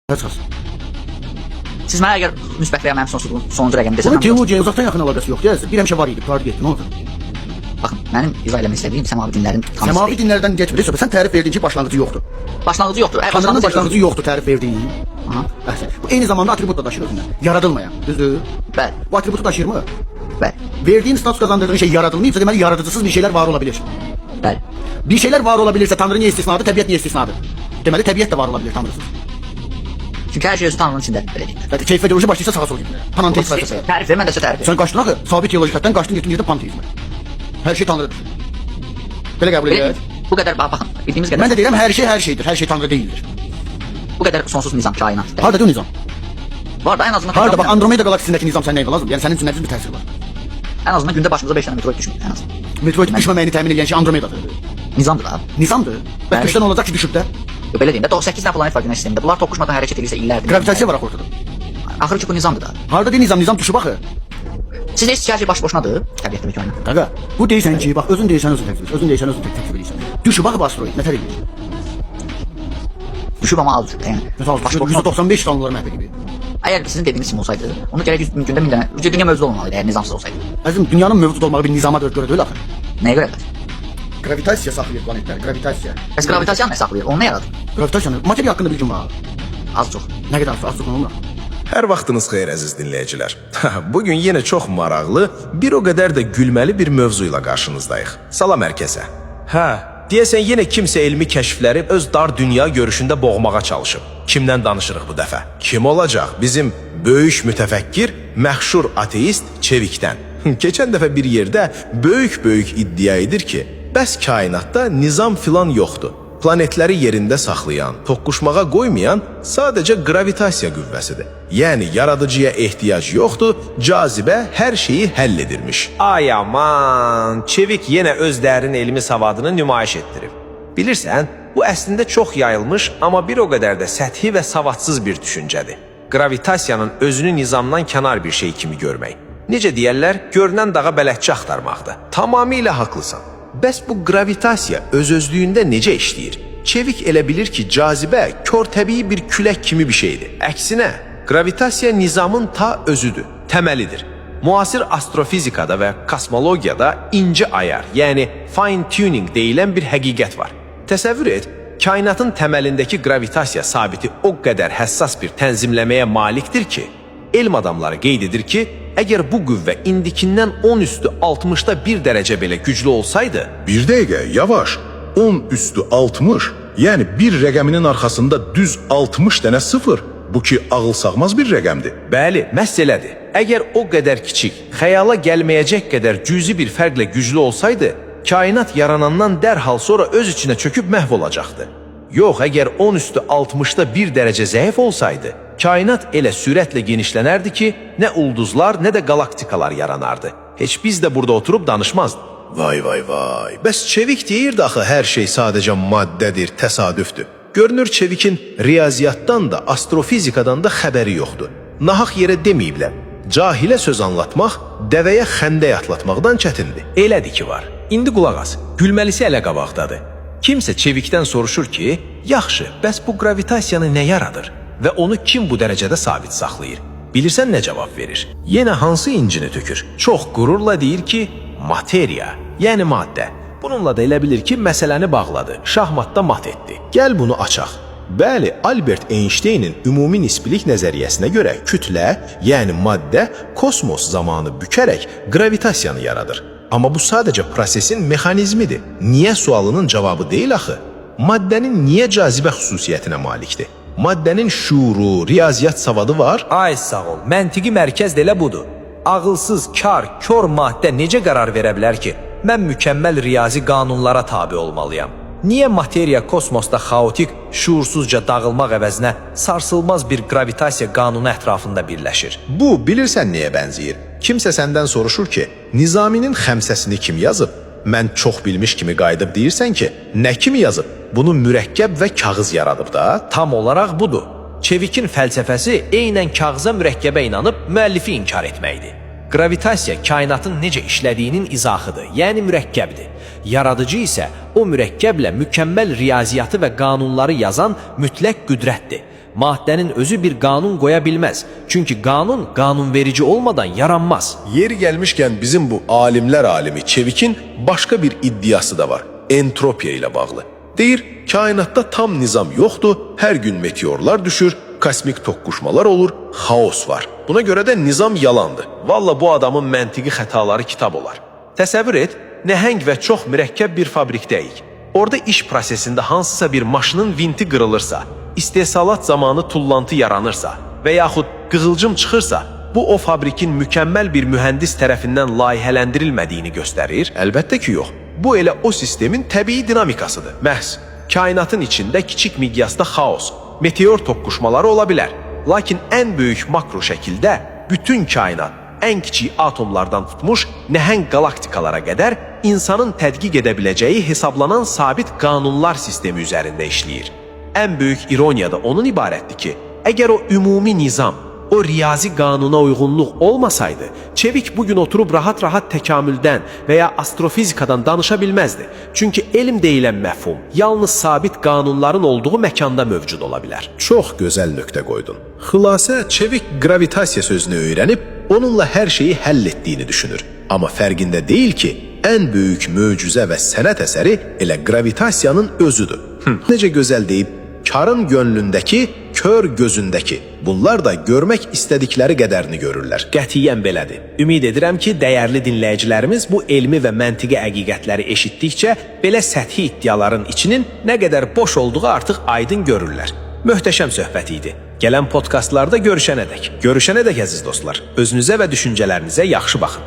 Əsas. Siz mənə əgər müsbət veya mənim sonuncu rəqəmi Bunun desəm, teoriyaya uzaqdan yaxın əlaqəsi yoxdur. Bir həmişə var idi, qurtardı getdi, nə oldu? baxın, mənim izah eləmək istədiyim səmavi dinlərin tanrısı Səmavi deyil. dinlərdən getmir. Sən tərif verdin ki, başlanğıcı yoxdur. Başlanğıcı yoxdur. Tanrının başlanğıcı yoxdur, tərif verdin. Aha. Əhsən. Bu eyni zamanda atribut da daşıyır özündə. Yaradılmayan, düzdür? Bəli, Bu atributu daşıyırmı? bəli, Verdiğin status kazandırdığın şey yaradılmayıbsa deməli yaradıcısız bir şeyler var olabilir. bəli. Bir şeyler var olabilirse Tanrı niye istisnadır, təbiət niye istisnadır? Deməli təbiət də var olabilir Tanrısız. Çünki hər şey öz tanrının içindədir, belə deyək. Yəni keyfiyyət ideoloji başlayırsa sağa sola gedir. Panenteist fəlsəfə. Tərif ver, mən də sizə tərif ver. Sən qaçdın axı, sabit teologikatdan qaçdın getdin yerdə panteizmə. Hər şey Tanrıdır. Belə qəbul edək. Bu qədər, baxın, bildiyimiz Mən qədər, də deyirəm hər şeydir, hər şey Tanrı deyildir. bu qədər sonsuz nizam, kainat. Hardadır o nizam? Var da ən azından. Harda bax Andromeda qalaksisindəki nizam sənə nə lazım? Yəni sənin üçün nə bir təsir var? Ən azından gündə başımıza 5 dənə meteorit düşmür, ən azından. Meteorit düşməməyini təmin edən şey Andromedadır. Nizamdır da. Nizamdır. Bəs düşdən olacaq ki, düşüb də. Yox, belə deyim də, 8 dənə planet var günəş sistemində. Bunlar toqquşmadan hərəkət edirsə illərdir. Gravitasiya var axı ortada. Axırı ki bu nizamdır da. Harda deyil nizam düşüb axı. Siz deyirsiniz ki, hər şey baş-boşunadır, təbiətdə və kainatda. Qaqa, bu deyirsən ki, bax özün deyirsən özün təklif, özün deyirsən özün təklif edirsən. Düşüb axı bu asteroid, nə tər edir? Düşüb amma az düşüb də, yəni. Məsələn, Baş-boşuna. 195 qanunları məhv edib. Əgər sizin dediyiniz kimi olsaydı, onu gərək gündə 1000 dənə, dünya mövcud olmamalıydı, əgər nizamsız olsaydı. Əzim, dünyanın mövcud olmağı bir nizama görə deyil axı. Nəyə görə? Gravitasiya saxlayır planetləri, gravitasiya. Bəs gravitasiyanı nə saxlayır? Onu nə yaradır? Gravitasiyanı, materiya haqqında bilgin var. Az çox. Nə qədər az çox olmur. Hər vaxtınız xeyir əziz dinləyicilər. Bugün yenə çox maraqlı, bir o qədər də gülməli bir mövzu ilə qarşınızdayıq. Salam hər kəsə. Deyəsən yenə kimsə elmi kəşfləri öz dar dünya görüşündə boğmağa çalışıb. Kimdən danışırıq bu dəfə? Kim olacaq? Bizim böyük mütəfəkkir, məşhur ateist Çevikdən. Keçən dəfə bir yerdə böyük iddia edir ki, bəs kainatda nizam filan yoxdur. Planetləri yerində saxlayan, toqquşmağa qoymayan sadəcə gravitasiya qüvvəsidir. Yəni, yaradıcıya ehtiyac yoxdur, cazibə hər şeyi həll edirmiş. Ay aman, Çevik yenə öz dərin elmi savadını nümayiş etdirib. Bilirsən, bu əslində çox yayılmış, amma bir o qədər də səthi və savadsız bir düşüncədir. Gravitasiyanın özünü nizamdan kənar bir şey kimi görmək. Necə deyərlər, görünən dağa bələdçi axtarmaqdır. Tamamilə haqlısan. Bəs bu gravitasiya öz-özlüyündə necə işləyir? Çevik elə bilir ki, cazibə kör təbii bir külək kimi bir şeydir. Əksinə, gravitasiya nizamın ta özüdür, təməlidir. Müasir astrofizikada və kosmologiyada inci ayar, yəni fine tuning deyilən bir həqiqət var. Təsəvvür et, kainatın təməlindəki gravitasiya sabiti o qədər həssas bir tənzimləməyə malikdir ki, elm adamları qeyd edir ki, əgər bu qüvvə indikindən 10 üstü 60'da 1 dərəcə belə güclü olsaydı... Bir dəqiqə, yavaş. 10 üstü 60, yəni bir rəqəminin arxasında düz 60 dənə sıfır. Bu ki, ağıl sağmaz bir rəqəmdir. Bəli, məhz elədir. Əgər o qədər kiçik, xəyala gəlməyəcək qədər cüzi bir fərqlə güclü olsaydı, kainat yaranandan dərhal sonra öz içinə çöküb məhv olacaqdı. Yox, əgər 10 üstü 60'da 1 dərəcə zəif olsaydı, kainat elə sürətlə genişlənərdi ki, nə ulduzlar, nə də galaktikalar yaranardı. Heç biz də burada oturub danışmazdıq. Vay. Bəs Çevik deyirdi axı, hər şey sadəcə maddədir, təsadüfdür. Görünür Çevikin riyaziyyatdan da, astrofizikadan da xəbəri yoxdur. Nahaq yerə deməyiblər. Cahilə söz anlatmaq, dəvəyə xəndək atlatmaqdan çətindir. Elədir ki var. İndi qulaq as, gülməlisi ələ qabaqdadır. Kimsə Çevikdən soruşur ki, yaxşı, bəs bu gravitasiyanı nə yaradır? Və onu kim bu dərəcədə sabit saxlayır? Bilirsən nə cavab verir? Yenə hansı incini tökür? Çox qürurla deyir ki, materiya, yəni maddə. Bununla da elə bilir ki, məsələni bağladı, şahmatda mat etdi. Gəl bunu açaq. Bəli, Albert Einstein'in ümumi nisbilik nəzəriyyəsinə görə kütlə, yəni maddə, kosmos zamanı bükərək gravitasiyanı yaradır. Amma bu sadəcə prosesin mexanizmidir. Niyə sualının cavabı deyil axı? Maddənin niyə cazibə xüsusiyyətinə malikdir? Maddənin şuuru, riyaziyyat savadı var. Ay sağ ol, məntiqi mərkəz də elə budur. Ağılsız, kör maddə necə qərar verə bilər ki, mən mükəmməl riyazi qanunlara tabi olmalıyam? Niyə materiya kosmosda xaotik, şuursuzca dağılmaq əvəzinə sarsılmaz bir gravitasiya qanunu ətrafında birləşir? Bu, bilirsən nəyə bənzəyir? Kimsə səndən soruşur ki, Nizaminin xəmsəsini kim yazıb? Mən çox bilmiş kimi qayıdıb deyirsən ki, nə kimi yazıb? Bunu mürəkkəb və kağız yaradıb da. Tam olaraq budur. Çevikin fəlsəfəsi eynən kağıza mürəkkəbə inanıb müəllifi inkar etməkdir. Gravitasiya kainatın necə işlədiyinin izahıdır, yəni mürəkkəbdir. Yaradıcı isə o mürəkkəblə mükəmməl riyaziyyatı və qanunları yazan mütləq qüdrətdir. Maddənin özü bir qanun qoya bilməz. Çünki qanun qanunverici olmadan yaranmaz. Yeri gelmişken bizim bu alimler alimi Çevik'in başka bir iddiası da var. Entropiya ile bağlı. Deyir, kainatta tam nizam yoktu, her gün meteorlar düşür, kosmik toqquşmalar olur, xaos var. Buna göre de nizam yalandı. Valla bu adamın məntiqi xətaları kitab olar. Təsəvvür et, nəhəng və çox mürəkkəb bir fabrikdəyik. Orada iş prosesində hansısa bir maşının vinti qırılırsa, istehsalat zamanı tullantı yaranırsa və yaxud qığılcım çıxırsa, bu o fabrikin mükəmməl bir mühəndis tərəfindən layihələndirilmədiyini göstərir? Əlbəttə ki, yox. Bu elə o sistemin təbii dinamikasıdır. Məhz kainatın içində kiçik miqyasda xaos, meteor toqquşmaları ola bilər. Lakin ən böyük makro şəkildə bütün kainat, ən kiçik atomlardan tutmuş nəhəng galaktikalara qədər insanın tədqiq edə biləcəyi hesablanan sabit qanunlar sistemi üzərində işləyir. Ən böyük ironiya da onun ibarətdir ki, əgər o ümumi nizam, o riyazi qanuna uyğunluq olmasaydı, Çevik bugün oturub rahat-rahat təkamüldən və ya astrofizikadan danışa bilməzdi. Çünki elm deyilən məfhum yalnız sabit qanunların olduğu məkanda mövcud ola bilər. Çox gözəl nöqtə qoydun. Xülasə, Çevik gravitasiya sözünü öyrənib, onunla hər şeyi həll etdiyini düşünür. Amma fərqində deyil ki, ən böyük möcüzə və sənət əsəri elə gravitasiyanın özüdür. Necə gözəl deyib, karın gönlündəki, kör gözündəki. Bunlar da görmək istədikləri qədərini görürlər. Qətiyyən belədir. Ümid edirəm ki, dəyərli dinləyicilərimiz bu elmi və məntiqi həqiqətləri eşitdikcə belə səthi iddiaların içinin nə qədər boş olduğu artıq aydın görürlər. Möhtəşəm söhbət idi. Gələn podkastlarda görüşənədək. Görüşənədək əziz dostlar. Özünüzə və düşüncələrinizə yaxşı baxın.